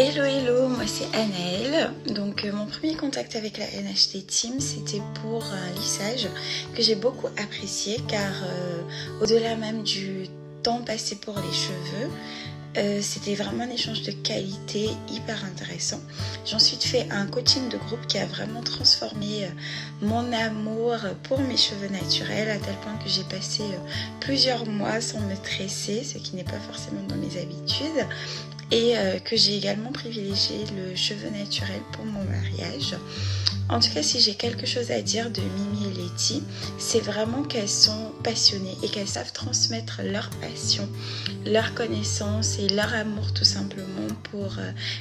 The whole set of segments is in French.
Hello hello, moi c'est Anaëlle. Donc mon premier contact avec la NHT Team, c'était pour un lissage que j'ai beaucoup apprécié car au-delà même du temps passé pour les cheveux, c'était vraiment un échange de qualité hyper intéressant. J'ai ensuite fait un coaching de groupe qui a vraiment transformé mon amour pour mes cheveux naturels à tel point que j'ai passé plusieurs mois sans me tresser, ce qui n'est pas forcément dans mes habitudes. Et que j'ai également privilégié le cheveu naturel pour mon mariage. En tout cas, si j'ai quelque chose à dire de Mimi et Letty, c'est vraiment qu'elles sont passionnées et qu'elles savent transmettre leur passion, leur connaissance et leur amour tout simplement pour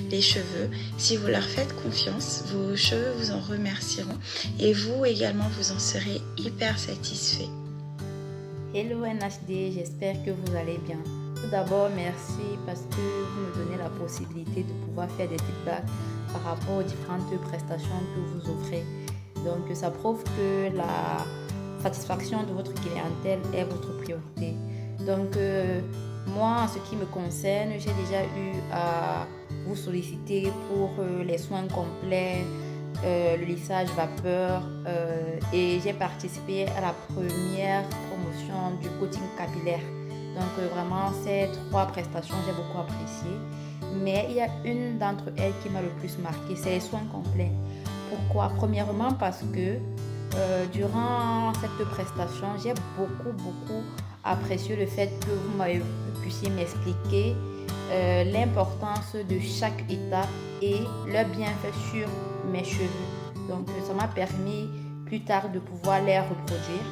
les cheveux. Si vous leur faites confiance, vos cheveux vous en remercieront et vous également vous en serez hyper satisfait. Hello NHD, j'espère que vous allez bien. Tout d'abord, merci parce que vous me donnez la possibilité de pouvoir faire des feedbacks par rapport aux différentes prestations que vous offrez. Donc, ça prouve que la satisfaction de votre clientèle est votre priorité. Donc, moi, en ce qui me concerne, j'ai déjà eu à vous solliciter pour les soins complets, le lissage vapeur et j'ai participé à la première promotion du coaching capillaire. Donc vraiment ces trois prestations j'ai beaucoup apprécié, mais il y a une d'entre elles qui m'a le plus marqué, c'est les soins complets. Pourquoi? Premièrement parce que durant cette prestation j'ai beaucoup apprécié le fait que vous puissiez m'expliquer l'importance de chaque étape et leur bienfait sur mes cheveux. Donc ça m'a permis plus tard de pouvoir les reproduire.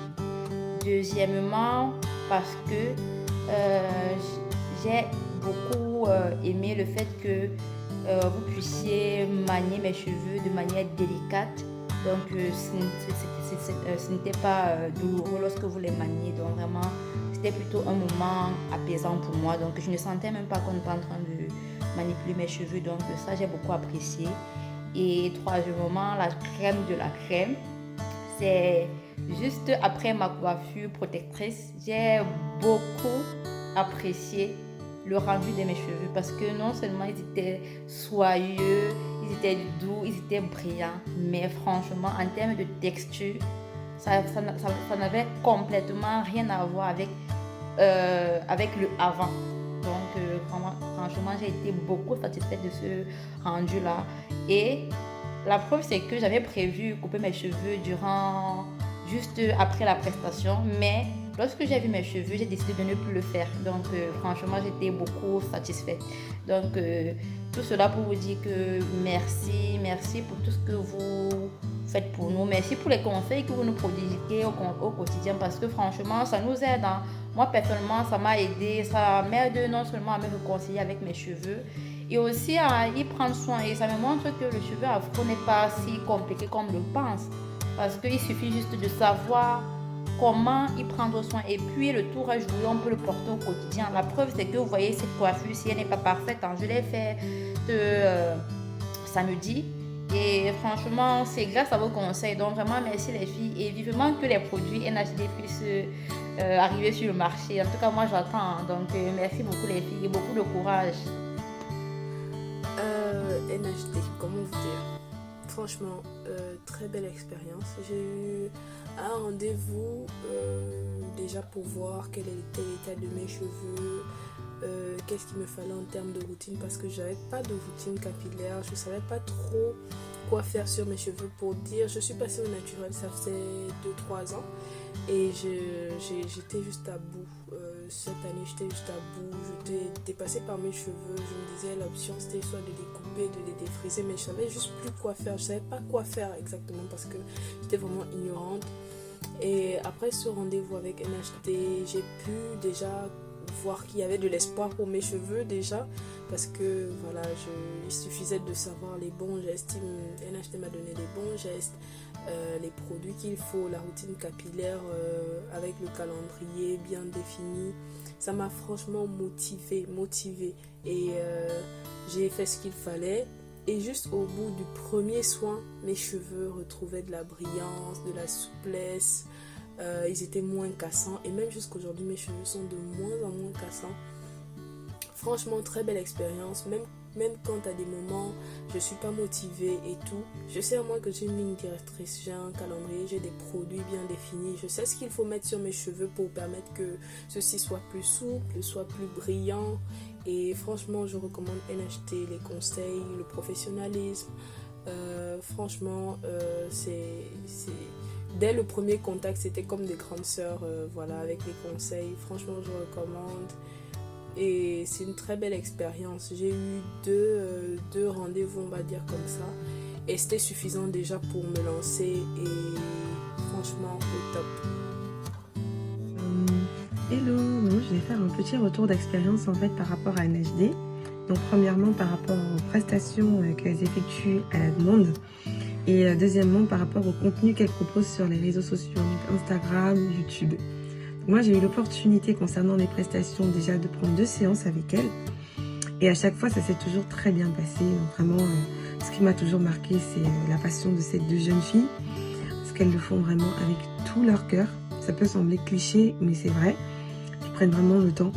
Deuxièmement, parce que j'ai beaucoup aimé le fait que vous puissiez manier mes cheveux de manière délicate. Donc ce n'était pas douloureux lorsque vous les maniez. Donc vraiment, c'était plutôt un moment apaisant pour moi. Donc je ne sentais même pas qu'on était en train de manipuler mes cheveux. Donc ça, j'ai beaucoup apprécié. Et troisièmement, la crème de la crème. C'est juste après ma coiffure protectrice, j'ai beaucoup apprécié le rendu de mes cheveux parce que non seulement ils étaient soyeux, ils étaient doux, ils étaient brillants, mais franchement, en termes de texture, ça n'avait complètement rien à voir avec le avant. Donc, franchement, j'ai été beaucoup satisfaite de ce rendu-là. Et la preuve, c'est que j'avais prévu couper mes cheveux juste après la prestation, mais lorsque j'ai vu mes cheveux, j'ai décidé de ne plus le faire. Donc, franchement, j'étais beaucoup satisfaite. Donc, tout cela pour vous dire que merci pour tout ce que vous faites pour nous. Merci pour les conseils que vous nous prodiguez au quotidien parce que franchement, ça nous aide. Hein. Moi, personnellement, ça m'a aidé. Ça m'aide non seulement à me réconcilier avec mes cheveux, et aussi à y prendre soin. Et ça me montre que le cheveu afro n'est pas si compliqué comme on le pense. Parce qu'il suffit juste de savoir comment y prendre soin. Et puis le tout reste joué, on peut le porter au quotidien. La preuve, c'est que vous voyez cette coiffure, si elle n'est pas parfaite, hein, je l'ai fait samedi. Et franchement, c'est grâce à vos conseils. Donc vraiment, merci les filles. Et vivement que les produits NHD puissent arriver sur le marché. En tout cas, moi, j'attends. Donc merci beaucoup les filles et beaucoup de courage. NHD, comment vous dire? Franchement, très belle expérience. J'ai eu un rendez-vous déjà pour voir quel était l'état de mes cheveux, qu'est-ce qu'il me fallait en termes de routine parce que j'avais pas de routine capillaire, je savais pas trop quoi faire sur mes cheveux pour dire. Je suis passée au naturel, ça faisait 2-3 ans et j'étais juste à bout. Cette année, j'étais juste à bout, j'étais dépassée par mes cheveux. Je me disais l'option c'était soit de les couper, de les défriser, mais je savais juste plus quoi faire. Je savais pas quoi faire exactement parce que j'étais vraiment ignorante. Et après ce rendez-vous avec NHD, j'ai pu déjà voir qu'il y avait de l'espoir pour mes cheveux déjà parce que voilà, il suffisait de savoir les bons gestes. NHD m'a donné les bons gestes, les produits qu'il faut, la routine capillaire avec le calendrier bien défini. Ça m'a franchement motivée et j'ai fait ce qu'il fallait. Et juste au bout du premier soin, mes cheveux retrouvaient de la brillance, de la souplesse. Ils étaient moins cassants. Et même jusqu'aujourd'hui, mes cheveux sont de moins en moins cassants. Franchement, très belle expérience. Même même quand à des moments je suis pas motivée et tout, je sais à moi que j'ai une ligne directrice, j'ai un calendrier, j'ai des produits bien définis, je sais ce qu'il faut mettre sur mes cheveux pour permettre que ceci soit plus souple, soit plus brillant. Et franchement, je recommande NHT, les conseils, le professionnalisme. Franchement, dès le premier contact, c'était comme des grandes sœurs, voilà, avec les conseils. Franchement, je recommande. Et c'est une très belle expérience. J'ai eu deux rendez-vous, on va dire comme ça. Et c'était suffisant déjà pour me lancer. Et franchement, au top. Hello, donc je vais faire un petit retour d'expérience en fait par rapport à NHD. Donc premièrement par rapport aux prestations qu'elles effectuent à la demande. Et deuxièmement par rapport au contenu qu'elles proposent sur les réseaux sociaux, donc Instagram, YouTube. Donc, moi j'ai eu l'opportunité concernant les prestations déjà de prendre 2 séances avec elles. Et à chaque fois ça s'est toujours très bien passé. Donc, vraiment ce qui m'a toujours marqué c'est la passion de ces 2 jeunes filles. Parce qu'elles le font vraiment avec tout leur cœur. Ça peut sembler cliché mais c'est vrai. Elles prennent vraiment le temps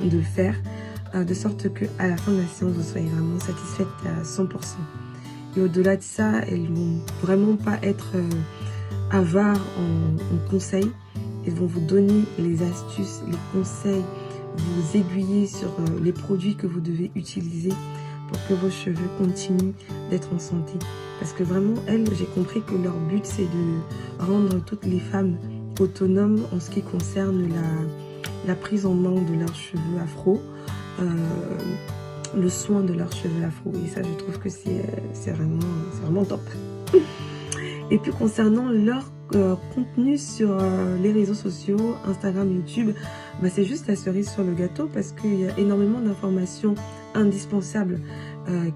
de le faire. De sorte qu'à la fin de la séance vous soyez vraiment satisfaite à 100%. Et au-delà de ça, elles vont vraiment pas être avares en conseils. Elles vont vous donner les astuces, les conseils, vous aiguiller sur les produits que vous devez utiliser pour que vos cheveux continuent d'être en santé. Parce que vraiment, elles, j'ai compris que leur but, c'est de rendre toutes les femmes autonomes en ce qui concerne la prise en main de leurs cheveux afro. Le soin de leurs cheveux afro, et ça je trouve que c'est vraiment top. Et puis concernant leur contenu sur les réseaux sociaux, Instagram, YouTube, bah, c'est juste la cerise sur le gâteau parce qu'il y a énormément d'informations indispensables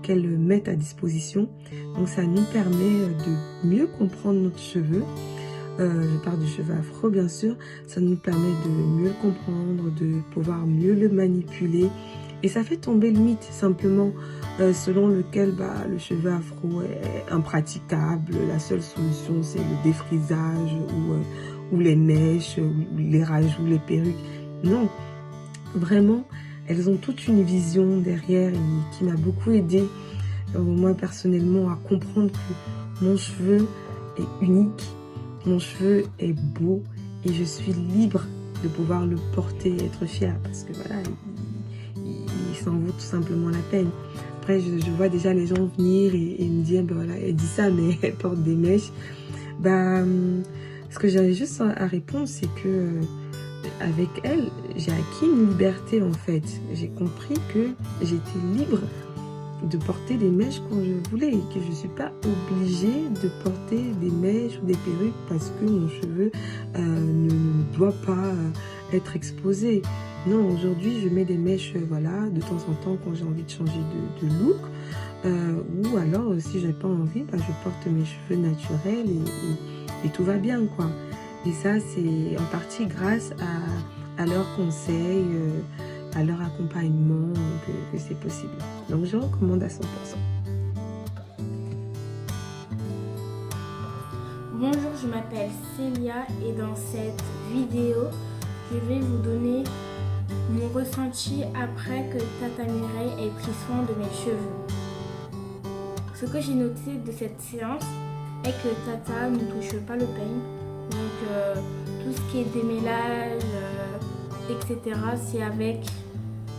qu'elles mettent à disposition. Donc ça nous permet de mieux comprendre notre cheveu. Je parle du cheveu afro bien sûr. Ça nous permet de mieux comprendre, de pouvoir mieux le manipuler. Et ça fait tomber le mythe simplement selon lequel le cheveu afro est impraticable. La seule solution c'est le défrisage ou les mèches, ou les rajouts, les perruques. Non, vraiment, elles ont toute une vision derrière et qui m'a beaucoup aidée, moi personnellement, à comprendre que mon cheveu est unique, mon cheveu est beau et je suis libre de pouvoir le porter et être fière parce que voilà, il s'en vaut tout simplement la peine. Après, je vois déjà les gens venir et me dire, voilà, elle dit ça, mais elle porte des mèches. Ce que j'avais juste à répondre, c'est que avec elle, j'ai acquis une liberté en fait. J'ai compris que j'étais libre de porter des mèches quand je voulais et que je ne suis pas obligée de porter des mèches ou des perruques parce que mon cheveu ne doit pas être exposé. Non, aujourd'hui, je mets des mèches voilà, de temps en temps quand j'ai envie de changer de look. Ou alors, si je n'ai pas envie, je porte mes cheveux naturels et tout va bien, quoi. Et ça, c'est en partie grâce à leurs conseils, à leur accompagnement que c'est possible. Donc, je recommande à 100%. Bonjour, je m'appelle Célia et dans cette vidéo, je vais vous donner mon ressenti après que Tata Mireille ait pris soin de mes cheveux. Ce que j'ai noté de cette séance est que Tata ne touche pas le peigne. Donc tout ce qui est démêlage, etc. c'est avec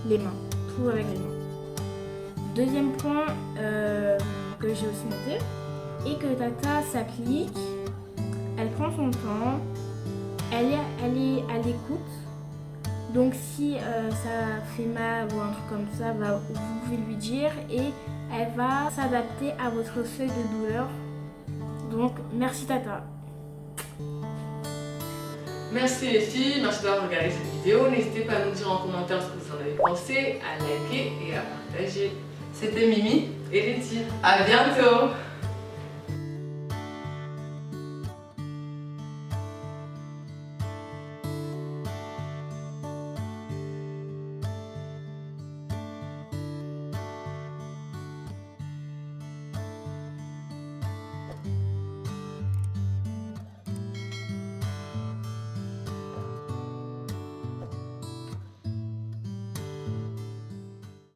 les mains. Tout avec les mains. Deuxième point que j'ai aussi noté est que Tata s'applique, elle prend son temps, elle est à l'écoute. Donc si ça fait mal ou un truc comme ça, vous pouvez lui dire et elle va s'adapter à votre seuil de douleur. Donc merci Tata. Merci les filles, merci d'avoir regardé cette vidéo. N'hésitez pas à nous dire en commentaire ce que vous en avez pensé, à liker et à partager. C'était Mimi et Letty. À bientôt.